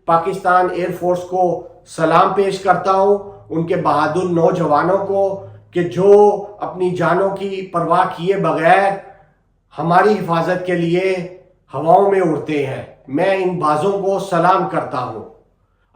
Pakistan air force کو سلام پیش کرتا ہوں، ان کے بہادر نوجوانوں کو کہ جو اپنی جانوں کی پرواہ کیے بغیر ہماری حفاظت کے لیے ہواؤں میں اڑتے ہیں۔ میں ان بازوں کو سلام کرتا ہوں۔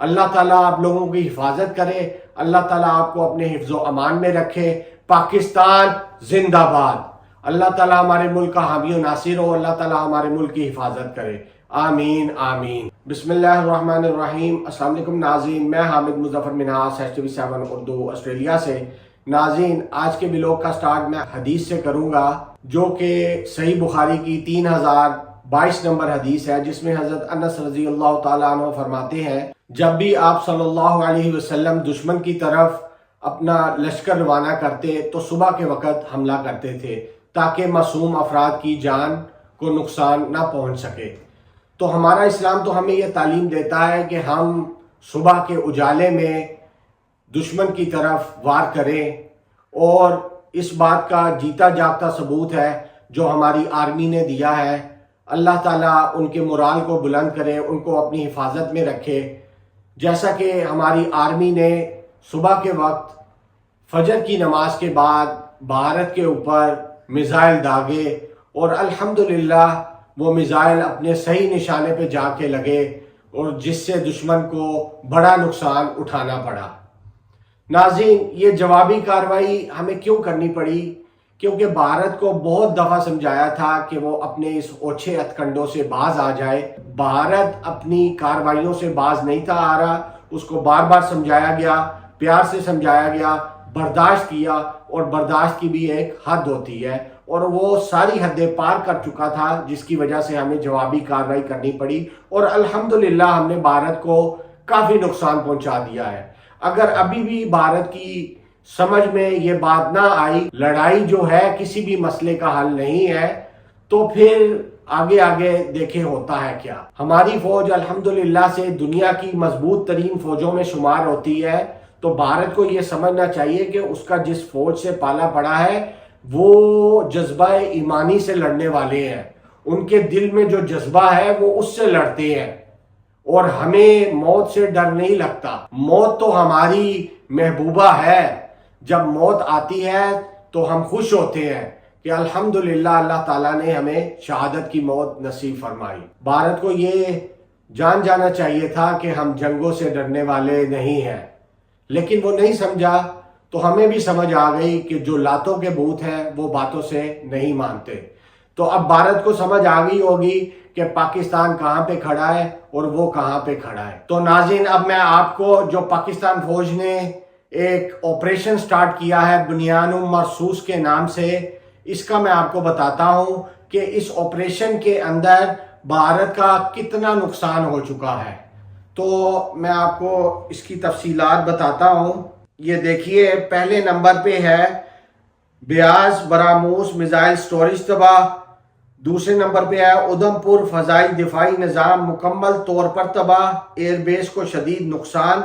اللہ تعالیٰ آپ لوگوں کی حفاظت کرے، اللہ تعالیٰ آپ کو اپنے حفظ و امان میں رکھے۔ پاکستان زندہ باد۔ اللہ تعالیٰ ہمارے ملک کا حامی و ناصر ہو، اللہ تعالیٰ ہمارے ملک کی حفاظت کرے، آمین آمین۔ بسم اللہ الرحمن الرحیم۔ السلام علیکم ناظرین، میں حامد مظفر منہاس HTV7 اردو آسٹریلیا سے۔ ناظرین، آج کے ولاگ کا سٹارٹ میں حدیث سے کروں گا جو کہ صحیح بخاری کی 3022 نمبر حدیث ہے، جس میں حضرت انس رضی اللہ تعالیٰ عنہ فرماتے ہیں جب بھی آپ صلی اللہ علیہ وسلم دشمن کی طرف اپنا لشکر روانہ کرتے تو صبح کے وقت حملہ کرتے تھے تاکہ معصوم افراد کی جان کو نقصان نہ پہنچ سکے۔ تو ہمارا اسلام تو ہمیں یہ تعلیم دیتا ہے کہ ہم صبح کے اجالے میں دشمن کی طرف وار کریں، اور اس بات کا جیتا جاگتا ثبوت ہے جو ہماری آرمی نے دیا ہے۔ اللہ تعالیٰ ان کے مورال کو بلند کرے، ان کو اپنی حفاظت میں رکھے۔ جیسا کہ ہماری آرمی نے صبح کے وقت فجر کی نماز کے بعد بھارت کے اوپر میزائل داغے، اور الحمدللہ وہ میزائل اپنے صحیح نشانے پہ جا کے لگے، اور جس سے دشمن کو بڑا نقصان اٹھانا پڑا۔ ناظرین، یہ جوابی کارروائی ہمیں کیوں کرنی پڑی؟ کیونکہ بھارت کو بہت دفعہ سمجھایا تھا کہ وہ اپنے اس اوچھے ہتھکنڈوں سے باز آ جائے۔ بھارت اپنی کارروائیوں سے باز نہیں تھا آ رہا، اس کو بار بار سمجھایا گیا، پیار سے سمجھایا گیا، برداشت کیا، اور برداشت کی بھی ایک حد ہوتی ہے، اور وہ ساری حدیں پار کر چکا تھا، جس کی وجہ سے ہمیں جوابی کارروائی کرنی پڑی، اور الحمدللہ ہم نے بھارت کو کافی نقصان پہنچا دیا ہے۔ اگر ابھی بھی بھارت کی سمجھ میں یہ بات نہ آئی، لڑائی جو ہے کسی بھی مسئلے کا حل نہیں ہے، تو پھر آگے دیکھیں ہوتا ہے کیا۔ ہماری فوج الحمدللہ سے دنیا کی مضبوط ترین فوجوں میں شمار ہوتی ہے، تو بھارت کو یہ سمجھنا چاہیے کہ اس کا جس فوج سے پالا پڑا ہے وہ جذبہ ایمانی سے لڑنے والے ہیں، ان کے دل میں جو جذبہ ہے وہ اس سے لڑتے ہیں، اور ہمیں موت سے ڈر نہیں لگتا۔ موت تو ہماری محبوبہ ہے، جب موت آتی ہے تو ہم خوش ہوتے ہیں کہ الحمدللہ اللہ تعالیٰ نے ہمیں شہادت کی موت نصیب فرمائی۔ بھارت کو یہ جان جانا چاہیے تھا کہ ہم جنگوں سے ڈرنے والے نہیں ہیں، لیکن وہ نہیں سمجھا، تو ہمیں بھی سمجھ آ گئی کہ جو لاتوں کے بھوت ہیں وہ باتوں سے نہیں مانتے۔ تو اب بھارت کو سمجھ آ گئی ہوگی کہ پاکستان کہاں پہ کھڑا ہے اور وہ کہاں پہ کھڑا ہے۔ تو ناظرین، اب میں آپ کو جو پاکستان فوج نے ایک آپریشن سٹارٹ کیا ہے بنیان مرصوص کے نام سے، اس کا میں آپ کو بتاتا ہوں کہ اس آپریشن کے اندر بھارت کا کتنا نقصان ہو چکا ہے۔ تو میں آپ کو اس کی تفصیلات بتاتا ہوں۔ یہ دیکھیے، پہلے نمبر پہ ہے بیاس براموس میزائل سٹوریج تباہ، دوسرے نمبر پہ ہے ادھم پور فضائی دفاعی نظام مکمل طور پر تباہ، ایئر بیس کو شدید نقصان۔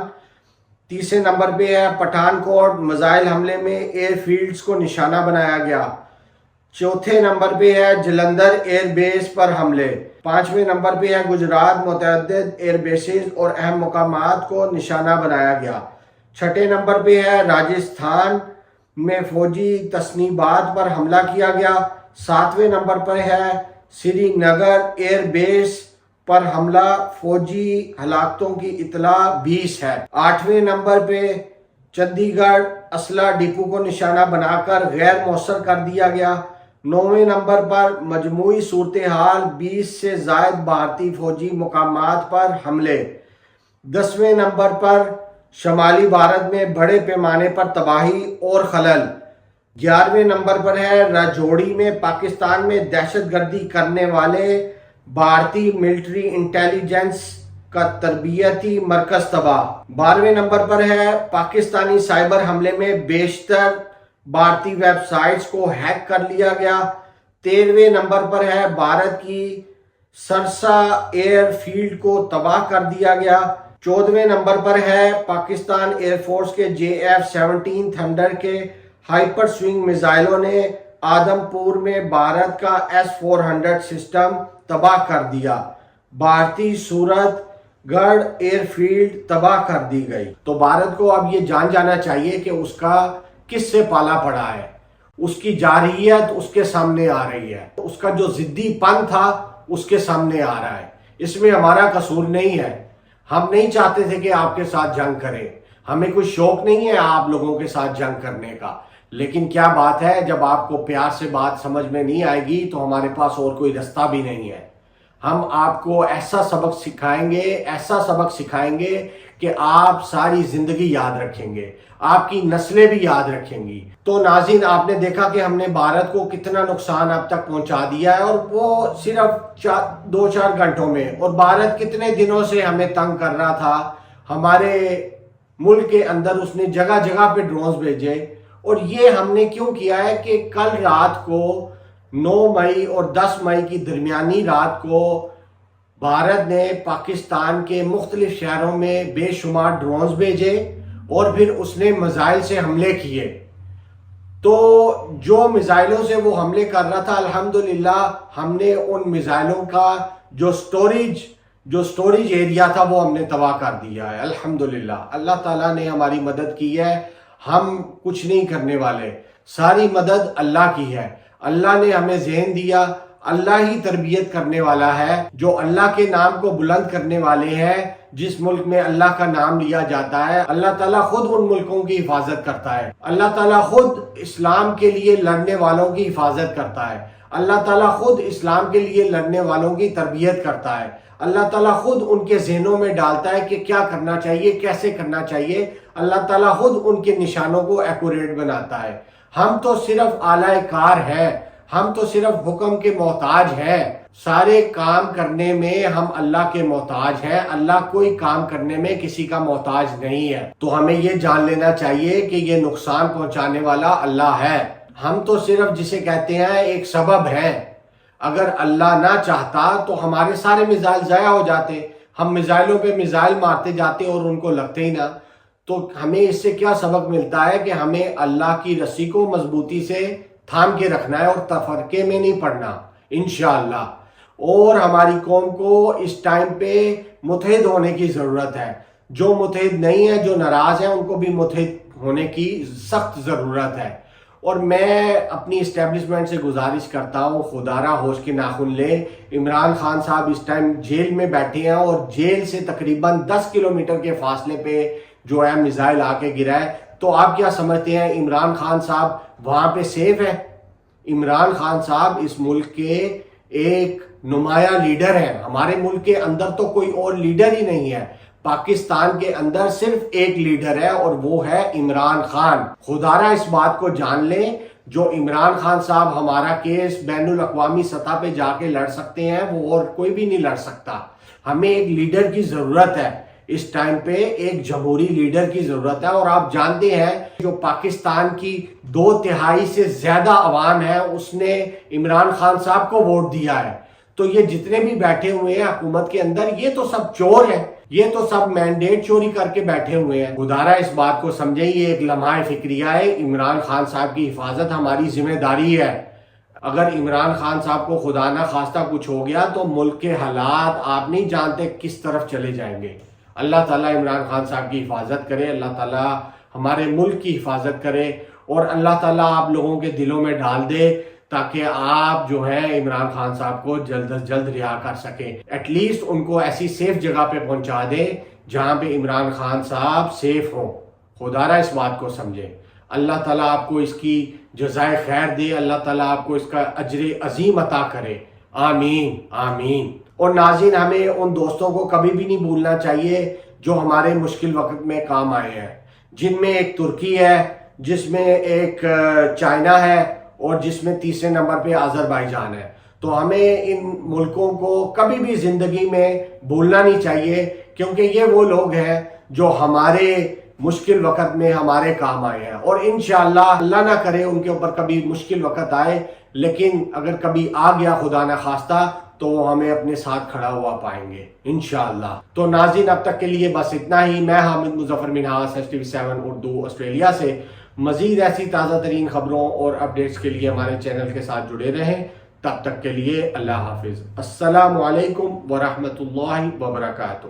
تیسرے نمبر پہ ہے پٹھان کوٹ میزائل حملے میں ایئر فیلڈز کو نشانہ بنایا گیا۔ چوتھے نمبر پہ ہے جلندھر ایئر بیس پر حملے۔ پانچویں نمبر پہ ہے گجرات متعدد ایئر بیسز اور اہم مقامات کو نشانہ بنایا گیا۔ چھٹے نمبر پہ ہے راجستھان میں فوجی تصنیبات پر حملہ کیا گیا۔ ساتویں نمبر پر ہے سری نگر ایئر بیس پر حملہ، فوجی ہلاکتوں کی اطلاع 20 ہے۔ آٹھویں نمبر پہ چندی گڑھ اسلحہ ڈپو کو نشانہ بنا کر غیر مؤثر کر دیا گیا۔ نویں نمبر پر مجموعی صورتحال 20 سے زائد بھارتی فوجی مقامات پر حملے۔ 10ویں نمبر پر شمالی بھارت میں بڑے پیمانے پر تباہی اور خلل۔ 11ویں نمبر پر ہے راجوڑی میں پاکستان میں دہشت گردی کرنے والے بھارتی ملٹری انٹیلیجنس کا تربیتی مرکز تباہ۔ 12ویں نمبر پر ہے پاکستانی سائبر حملے میں بیشتر بھارتی ویب سائٹس کو ہیک کر لیا گیا۔ 13ویں نمبر پر ہے بھارت کی سرسا ایئر فیلڈ کو تباہ کر دیا گیا۔ 14ویں نمبر پر ہے پاکستان ایئر فورس کے JF-17 تھنڈر کے ہائپر سوئنگ میزائلوں نے آدم پور میں بھارت کا S-400 سسٹم تباہ کر دیا۔ بھارتی صورت گڑھ ایئر فیلڈ تباہ کر دی گئی۔ تو بھارت کو اب یہ جان جانا چاہیے کہ اس کا کس سے پالا پڑا ہے، اس کی جارحیت اس کے سامنے آ رہی ہے، اس کا جو ضدی پن تھا اس کے سامنے آ رہا ہے۔ اس میں ہمارا قصور نہیں ہے، ہم نہیں چاہتے تھے کہ آپ کے ساتھ جنگ کریں، ہمیں کوئی شوق نہیں ہے آپ لوگوں کے ساتھ جنگ کرنے کا، لیکن کیا بات ہے جب آپ کو پیار سے بات سمجھ میں نہیں آئے گی تو ہمارے پاس اور کوئی رستہ بھی نہیں ہے۔ ہم آپ کو ایسا سبق سکھائیں گے کہ آپ ساری زندگی یاد رکھیں گے، آپ کی نسلیں بھی یاد رکھیں گی۔ تو ناظرین، آپ نے دیکھا کہ ہم نے بھارت کو کتنا نقصان اب تک پہنچا دیا ہے، اور وہ صرف 2-4 گھنٹوں میں۔ اور بھارت کتنے دنوں سے ہمیں تنگ کر رہا تھا، ہمارے ملک کے اندر اس نے جگہ جگہ پہ ڈرونز بھیجے۔ اور یہ ہم نے کیوں کیا ہے کہ کل رات کو 9 مئی اور 10 مئی کی درمیانی رات کو بھارت نے پاکستان کے مختلف شہروں میں بے شمار ڈرونز بھیجے اور پھر اس نے میزائل سے حملے کیے۔ تو جو میزائلوں سے وہ حملے کر رہا تھا، الحمدللہ ہم نے ان میزائلوں کا جو سٹوریج ایریا تھا وہ ہم نے تباہ کر دیا ہے۔ الحمدللہ اللہ تعالیٰ نے ہماری مدد کی ہے، ہم کچھ نہیں کرنے والے، ساری مدد اللہ کی ہے۔ اللہ نے ہمیں ذہن دیا، اللہ ہی تربیت کرنے والا ہے۔ جو اللہ کے نام کو بلند کرنے والے ہیں، جس ملک میں اللہ کا نام لیا جاتا ہے، اللہ تعالیٰ خود ان ملکوں کی حفاظت کرتا ہے۔ اللہ تعالیٰ خود اسلام کے لیے لڑنے والوں کی حفاظت کرتا ہے۔ اللہ تعالیٰ خود اسلام کے لیے لڑنے والوں کی تربیت کرتا ہے۔ اللہ تعالیٰ خود ان کے ذہنوں میں ڈالتا ہے کہ کیا کرنا چاہیے، کیسے کرنا چاہیے۔ اللہ تعالیٰ خود ان کے نشانوں کو ایکوریٹ بناتا ہے۔ ہم تو صرف آلہ کار ہیں، ہم تو صرف حکم کے محتاج ہیں۔ سارے کام کرنے میں ہم اللہ کے محتاج ہیں، اللہ کوئی کام کرنے میں کسی کا محتاج نہیں ہے۔ تو ہمیں یہ جان لینا چاہیے کہ یہ نقصان پہنچانے والا اللہ ہے، ہم تو صرف جسے کہتے ہیں ایک سبب ہے۔ اگر اللہ نہ چاہتا تو ہمارے سارے میزائل ضائع ہو جاتے، ہم میزائلوں پہ میزائل مارتے جاتے اور ان کو لگتے ہی نہ۔ تو ہمیں اس سے کیا سبق ملتا ہے کہ ہمیں اللہ کی رسی کو مضبوطی سے تھام کے رکھنا ہے اور تفرقے میں نہیں پڑنا انشاءاللہ۔ اور ہماری قوم کو اس ٹائم پہ متحد ہونے کی ضرورت ہے۔ جو متحد نہیں ہے، جو ناراض ہیں، ان کو بھی متحد ہونے کی سخت ضرورت ہے۔ اور میں اپنی اسٹیبلشمنٹ سے گزارش کرتا ہوں، خدا را ہوش کے ناخن لے، عمران خان صاحب اس ٹائم جیل میں بیٹھے ہیں اور جیل سے تقریباً 10 کلومیٹر کے فاصلے پہ جو ہے میزائل آ کے گرا ہے۔ تو آپ کیا سمجھتے ہیں عمران خان صاحب وہاں پہ سیف ہے؟ عمران خان صاحب اس ملک کے ایک نمایاں لیڈر ہیں۔ ہمارے ملک کے اندر تو کوئی اور لیڈر ہی نہیں ہے، پاکستان کے اندر صرف ایک لیڈر ہے اور وہ ہے عمران خان۔ خدارا اس بات کو جان لیں، جو عمران خان صاحب ہمارا کیس بین الاقوامی سطح پہ جا کے لڑ سکتے ہیں، وہ اور کوئی بھی نہیں لڑ سکتا۔ ہمیں ایک لیڈر کی ضرورت ہے، اس ٹائم پہ ایک جمہوری لیڈر کی ضرورت ہے۔ اور آپ جانتے ہیں جو پاکستان کی 2/3 سے زیادہ عوام ہے، اس نے عمران خان صاحب کو ووٹ دیا ہے۔ تو یہ جتنے بھی بیٹھے ہوئے ہیں حکومت کے اندر، یہ تو سب چور ہیں، یہ تو سب مینڈیٹ چوری کر کے بیٹھے ہوئے ہیں۔ خدارا اس بات کو سمجھیں، یہ ایک لمحہ فکریہ ہے۔ عمران خان صاحب کی حفاظت ہماری ذمہ داری ہے۔ اگر عمران خان صاحب کو خدا نہ خواستہ کچھ ہو گیا تو ملک کے حالات آپ نہیں جانتے کس طرف چلے جائیں گے۔ اللہ تعالیٰ عمران خان صاحب کی حفاظت کرے، اللہ تعالیٰ ہمارے ملک کی حفاظت کرے، اور اللہ تعالیٰ آپ لوگوں کے دلوں میں ڈال دے تاکہ آپ جو ہے عمران خان صاحب کو جلد از جلد رہا کر سکیں۔ ایٹ لیسٹ ان کو ایسی سیف جگہ پہ پہنچا دیں جہاں پہ عمران خان صاحب سیف ہوں۔ خدارا اس بات کو سمجھے۔ اللہ تعالیٰ آپ کو اس کی جزائے خیر دے، اللہ تعالیٰ آپ کو اس کا اجر عظیم عطا کرے، آمین آمین۔ اور ناظرین، ہمیں ان دوستوں کو کبھی بھی نہیں بھولنا چاہیے جو ہمارے مشکل وقت میں کام آئے ہیں، جن میں ایک ترکی ہے، جس میں ایک چائنا ہے، اور جس میں تیسرے نمبر پہ آذربائیجان ہے۔ تو ہمیں ان ملکوں کو کبھی بھی زندگی میں بھولنا نہیں چاہیے، کیونکہ یہ وہ لوگ ہیں جو ہمارے مشکل وقت میں ہمارے کام آئے ہیں۔ اور انشاءاللہ اللہ نہ کرے ان کے اوپر کبھی مشکل وقت آئے، لیکن اگر کبھی آ گیا خدا نہ خواستہ تو وہ ہمیں اپنے ساتھ کھڑا ہوا پائیں گے انشاءاللہ۔ تو ناظرین، اب تک کے لیے بس اتنا ہی۔ میں حامد مظفر منہاس STV7 اردو آسٹریلیا سے۔ مزید ایسی تازہ ترین خبروں اور اپڈیٹس کے لیے ہمارے چینل کے ساتھ جڑے رہیں۔ تب تک کے لیے اللہ حافظ۔ السلام علیکم ورحمۃ اللہ وبرکاتہ۔